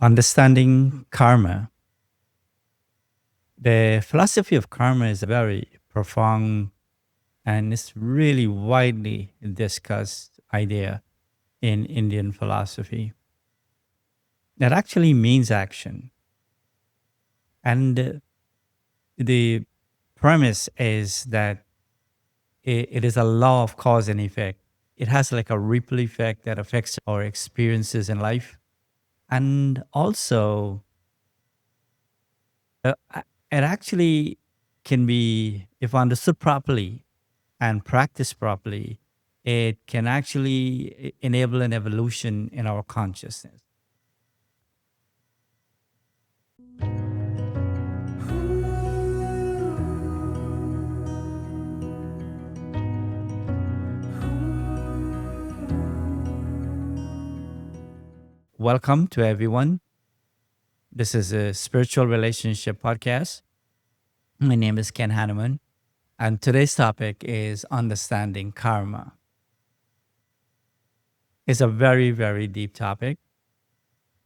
Understanding karma. The philosophy of karma is a very profound and it's really widely discussed idea in Indian philosophy. That actually means action. And the premise is that it is a law of cause and effect. It has like a ripple effect that affects our experiences in life. And also, it actually can be, if understood properly and practiced properly, it can actually enable an evolution in our consciousness. Welcome to everyone. This is a spiritual relationship podcast. My name is Ken Hanneman, and today's topic is understanding karma. It's a very, very deep topic.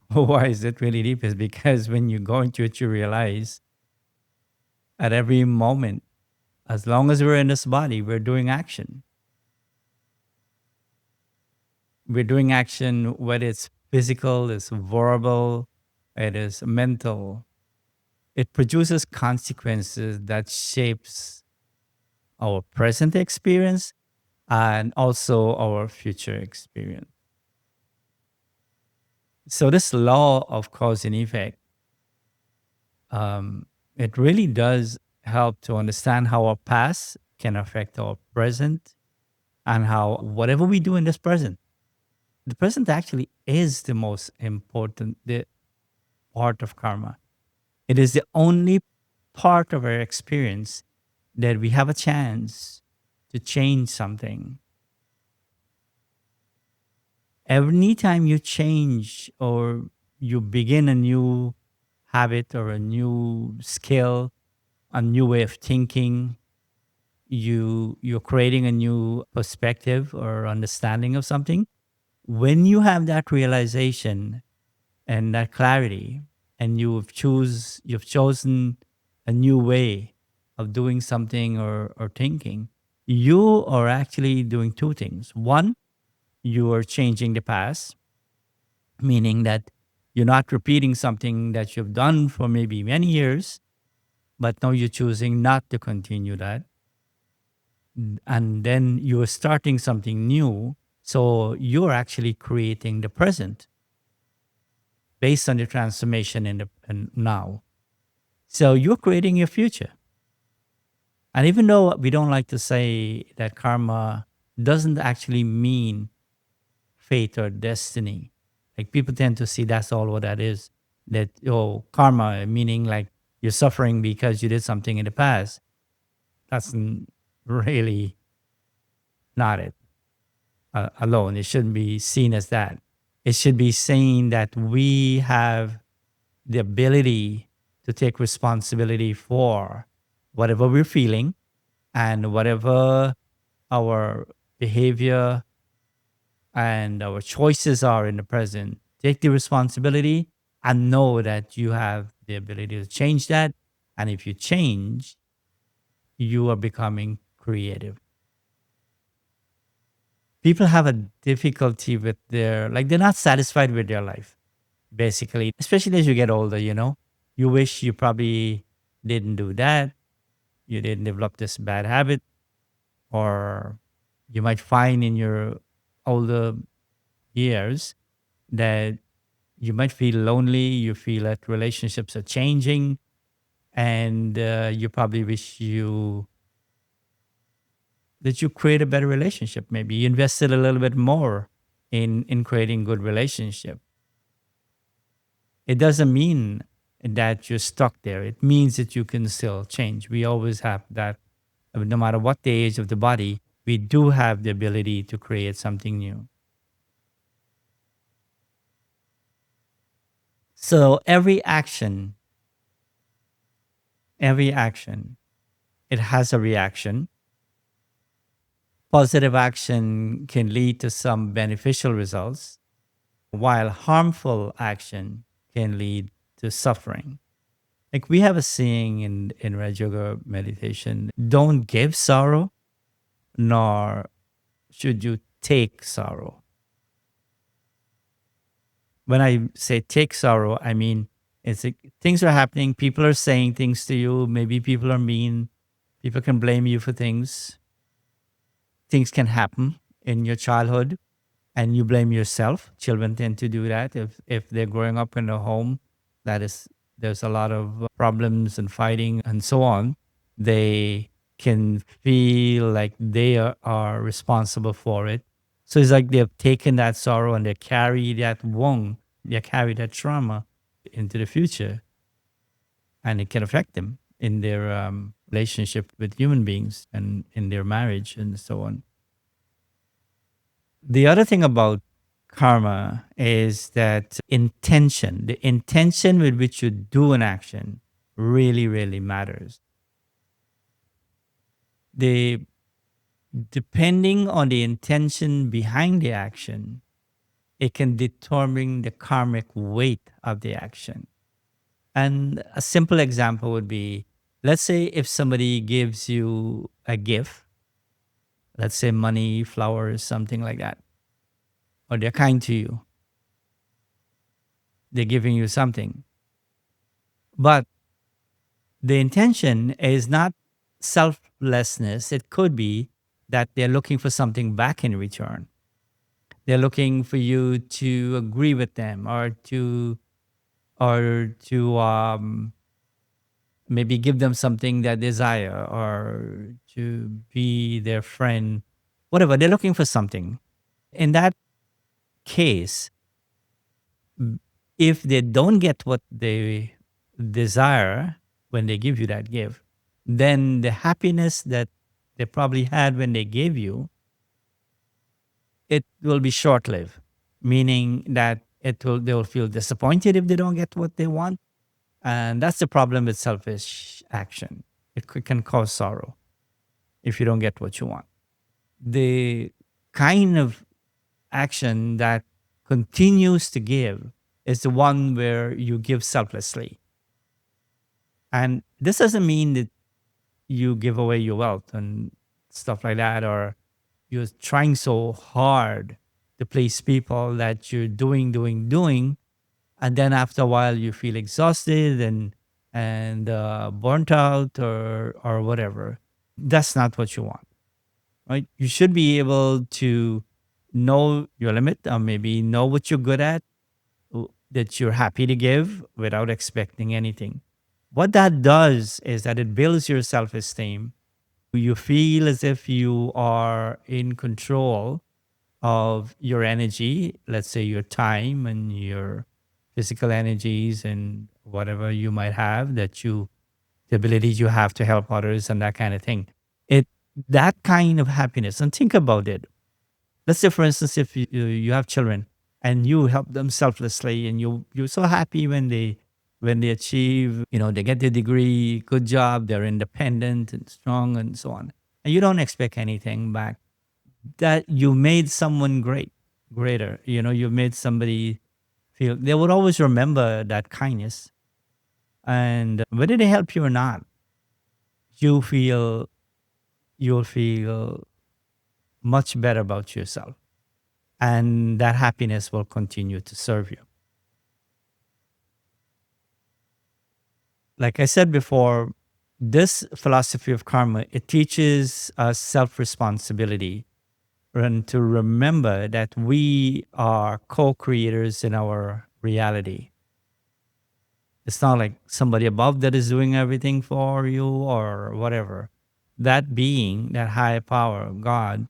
Why is it really deep? Is because when you go into it, you realize at every moment, as long as we're in this body, we're doing action. We're doing action, whether it's physical, it's verbal, it is mental. It produces consequences that shapes our present experience and also our future experience. So this law of cause and effect, it really does help to understand how our past can affect our present and how whatever we do in this present, the present actually is the most important part of karma. It is the only part of our experience that we have a chance to change something. Every time you change or you begin a new habit or a new skill, a new way of thinking, you're creating a new perspective or understanding of something. When you have that realization and that clarity, and you've chosen a new way of doing something or thinking, you are actually doing two things. One, you are changing the past, meaning that you're not repeating something that you've done for maybe many years, but now you're choosing not to continue that. And then you're starting something new. So you're actually creating the present based on the transformation in now. So you're creating your future. And even though we don't like to say that karma doesn't actually mean fate or destiny, like people tend to see that's all what that is. That karma meaning like you're suffering because you did something in the past. That's really not it alone. It shouldn't be seen as that. It should be seen that we have the ability to take responsibility for whatever we're feeling and whatever our behavior and our choices are in the present. Take the responsibility and know that you have the ability to change that. And if you change, you are becoming creative. People have a difficulty with they're not satisfied with their life, basically, especially as you get older, you wish you probably didn't do that. You didn't develop this bad habit, or you might find in your older years that you might feel lonely. You feel that relationships are changing, and you probably wish you create a better relationship. Maybe you invested a little bit more in creating good relationship. It doesn't mean that you're stuck there. It means that you can still change. We always have that. No matter what the age of the body, we do have the ability to create something new. So every action, it has a reaction. Positive action can lead to some beneficial results, while harmful action can lead to suffering. Like we have a saying in Raj Yoga meditation, don't give sorrow, nor should you take sorrow. When I say take sorrow, I mean it's like things are happening, people are saying things to you, maybe people are mean, people can blame you for things. Things can happen in your childhood and you blame yourself. Children tend to do that if they're growing up in a home that is there's a lot of problems and fighting and so on. They can feel like they are responsible for it. So it's like they've taken that sorrow and they carry that wound, they carry that trauma into the future, and it can affect them in their relationship with human beings and in their marriage and so on. The other thing about karma is that intention, the intention with which you do an action really, really matters. The Depending on the intention behind the action, it can determine the karmic weight of the action. And a simple example would be, let's say if somebody gives you a gift, let's say money, flowers, something like that, or they're kind to you, they're giving you something. But the intention is not selflessness. It could be that they're looking for something back in return. They're looking for you to agree with them or to maybe give them something they desire or to be their friend. Whatever, they're looking for something. In that case, if they don't get what they desire when they give you that gift, then the happiness that they probably had when they gave you, it will be short lived, meaning that they will feel disappointed if they don't get what they want. And that's the problem with selfish action. Can cause sorrow if you don't get what you want. The kind of action that continues to give is the one where you give selflessly. And this doesn't mean that you give away your wealth and stuff like that, or you're trying so hard to please people that you're doing, and then after a while you feel exhausted and burnt out or whatever. That's not what you want, right? You should be able to know your limit, or maybe know what you're good at, that you're happy to give without expecting anything. What that does is that it builds your self esteem. You feel as if you are in control of your energy, let's say your time and your physical energies and whatever you might have, the abilities you have to help others and that kind of thing. It That kind of happiness. And think about it. Let's say, for instance, if you have children and you help them selflessly, and you're so happy when they achieve, they get their degree, good job, they're independent and strong and so on, and you don't expect anything back. That you made someone greater. You've made somebody feel they would always remember that kindness, and whether they help you or not, you feel you'll feel much better about yourself, and that happiness will continue to serve you. Like I said before, this philosophy of karma, it teaches us self-responsibility and to remember that we are co-creators in our reality. It's not like somebody above that is doing everything for you or whatever. That being, that higher power, God,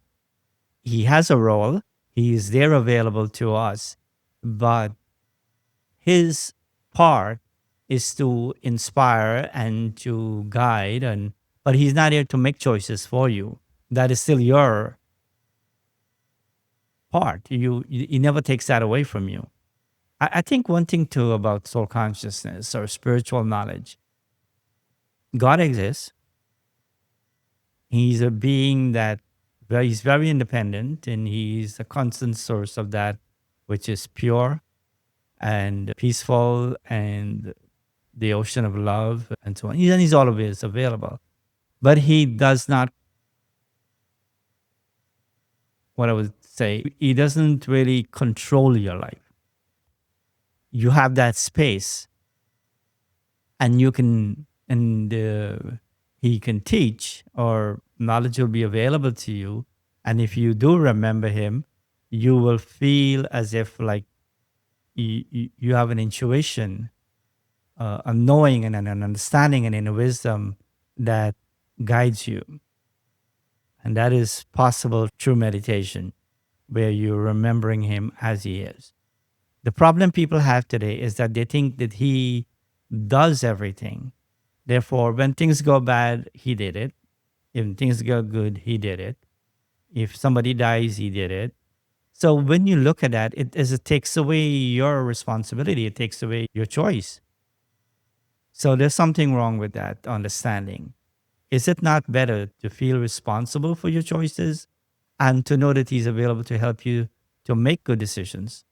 he has a role. He is there available to us, but his part is to inspire and to guide, and but he's not here to make choices for you. That is still your part. He never takes that away from you. I think one thing too about soul consciousness or spiritual knowledge, God exists. He's a being that he's very independent, and he's a constant source of that which is pure. and peaceful and the ocean of love and so on. He's always available. But he does not, what I would say, he doesn't really control your life. You have that space and you can, and he can teach, or knowledge will be available to you. And if you do remember him, you will feel as if like you have an intuition, a knowing and an understanding and inner wisdom that guides you. And that is possible through meditation, where you're remembering him as he is. The problem people have today is that they think that he does everything. Therefore, when things go bad, he did it. If things go good, he did it. If somebody dies, he did it. So when you look at that, it takes away your responsibility. It takes away your choice. So there's something wrong with that understanding. Is it not better to feel responsible for your choices and to know that he's available to help you to make good decisions?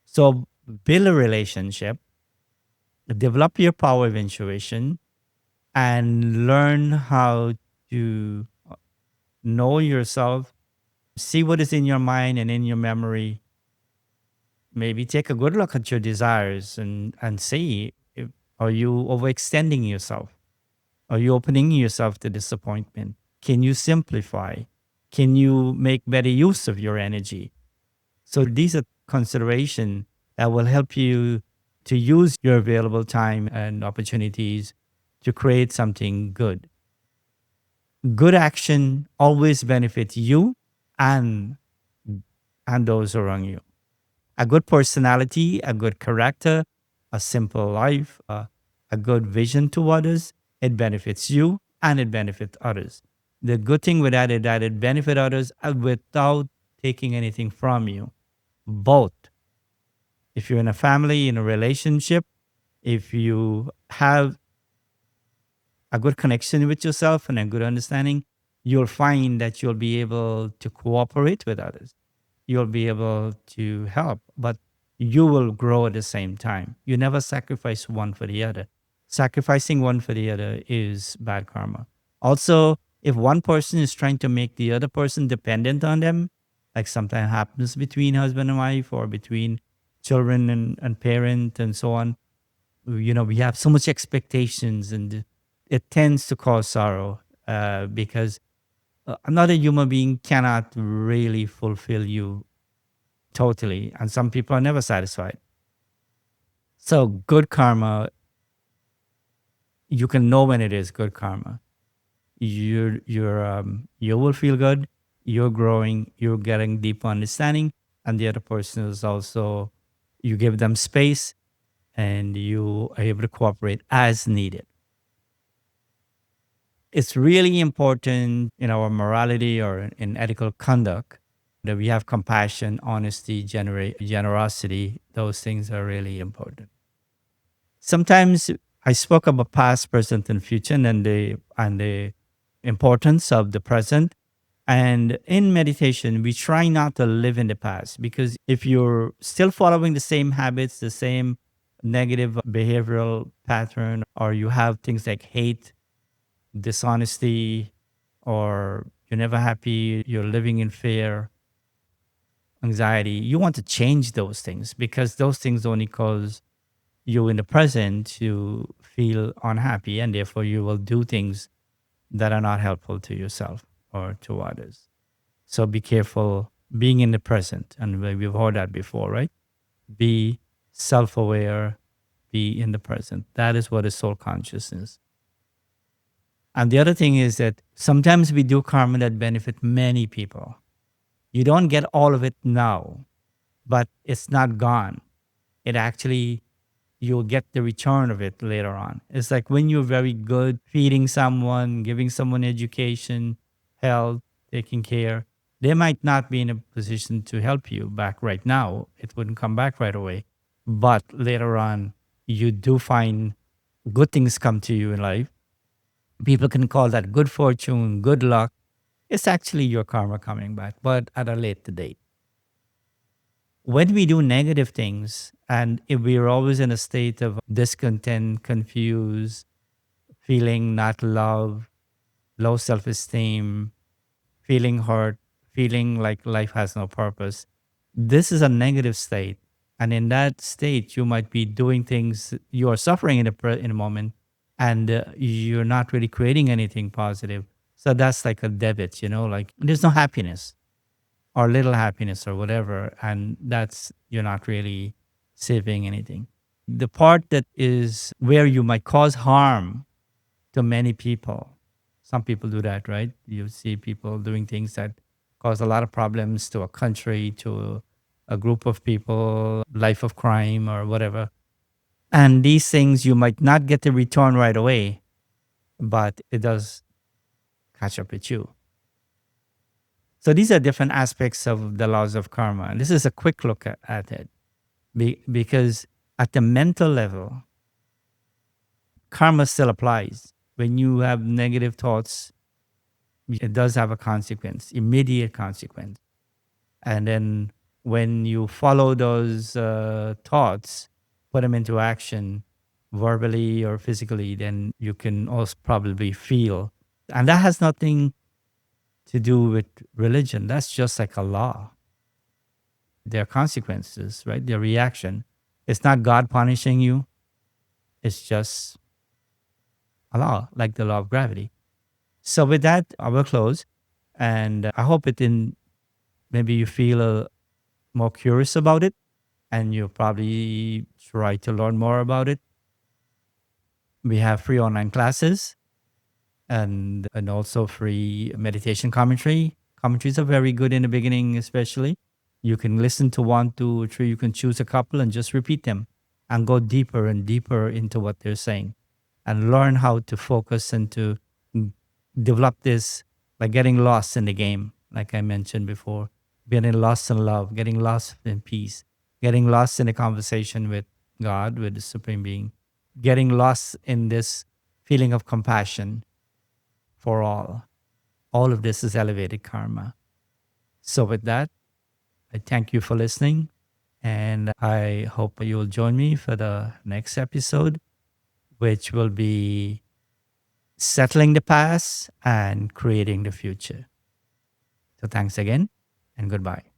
So build a relationship, develop your power of intuition, and learn how to know yourself, see what is in your mind and in your memory. Maybe take a good look at your desires and see if, are you overextending yourself? Are you opening yourself to disappointment? Can you simplify? Can you make better use of your energy? So these are considerations that will help you to use your available time and opportunities to create something good. Good action always benefits you and and those around you. A good personality, a good character, a simple life, a good vision to others, it benefits you and it benefits others. The good thing with that is that it benefits others without taking anything from you. Both. If you're in a family, in a relationship, if you have a good connection with yourself and a good understanding, you'll find that you'll be able to cooperate with others. You'll be able to help, but you will grow at the same time. You never sacrifice one for the other. Sacrificing one for the other is bad karma. Also, if one person is trying to make the other person dependent on them, like sometimes happens between husband and wife or between children and parent and so on, we have so much expectations and it tends to cause sorrow because another human being cannot really fulfill you totally, and some people are never satisfied. So good karma, you can know when it is good karma. You will feel good. You're growing. You're getting deep understanding, and the other person is also. You give them space, and you are able to cooperate as needed. It's really important in our morality or in ethical conduct that we have compassion, honesty, generosity. Those things are really important. Sometimes I spoke about past, present, and future, and the importance of the present. And in meditation, we try not to live in the past because if you're still following the same habits, the same negative behavioral pattern, or you have things like hate, dishonesty, or you're never happy, you're living in fear, anxiety, you want to change those things because those things only cause you in the present to feel unhappy, and therefore you will do things that are not helpful to yourself or to others. So be careful being in the present. And we've heard that before, right? Be self aware, be in the present. That is what is soul consciousness. And the other thing is that sometimes we do karma that benefit many people. You don't get all of it now, but it's not gone. It actually, you'll get the return of it later on. It's like when you're very good feeding someone, giving someone education, health, taking care, they might not be in a position to help you back right now. It wouldn't come back right away. But later on, you do find good things come to you in life. People can call that good fortune, good luck. It's actually your karma coming back, but at a later date. When we do negative things, And if we're always in a state of discontent, confused, feeling not loved, low self esteem, feeling hurt, feeling like life has no purpose, this is a negative state. And in that state, you might be doing things, you are suffering in a moment, and you're not really creating anything positive. So that's like a debit, like there's no happiness or little happiness or whatever. And that's, you're not really saving anything. The part that is where you might cause harm to many people. Some people do that, right? You see people doing things that cause a lot of problems to a country, to a group of people, life of crime or whatever. And these things you might not get the return right away, but it does catch up with you. So these are different aspects of the laws of karma. And this is a quick look at it because at the mental level, karma still applies. When you have negative thoughts, it does have a consequence, immediate consequence. And then when you follow those thoughts, put them into action, verbally or physically, then you can also probably feel. And that has nothing to do with religion. That's just like a law. There are consequences, right? Their reaction. It's not God punishing you. It's just a law, like the law of gravity. So with that, I will close. And I hope it didn't, maybe you feel more curious about it and you probably try to learn more about it. We have free online classes and also free meditation commentary. Commentaries are very good in the beginning, especially. You can listen to 1, 2, 3. You can choose a couple and just repeat them and go deeper and deeper into what they're saying and learn how to focus and to develop this, like getting lost in the game, like I mentioned before, getting lost in love, getting lost in peace, getting lost in a conversation with God, with the Supreme Being, getting lost in this feeling of compassion for all. All of this is elevated karma. So, with that, I thank you for listening. And I hope you will join me for the next episode, which will be settling the past and creating the future. So, thanks again and goodbye.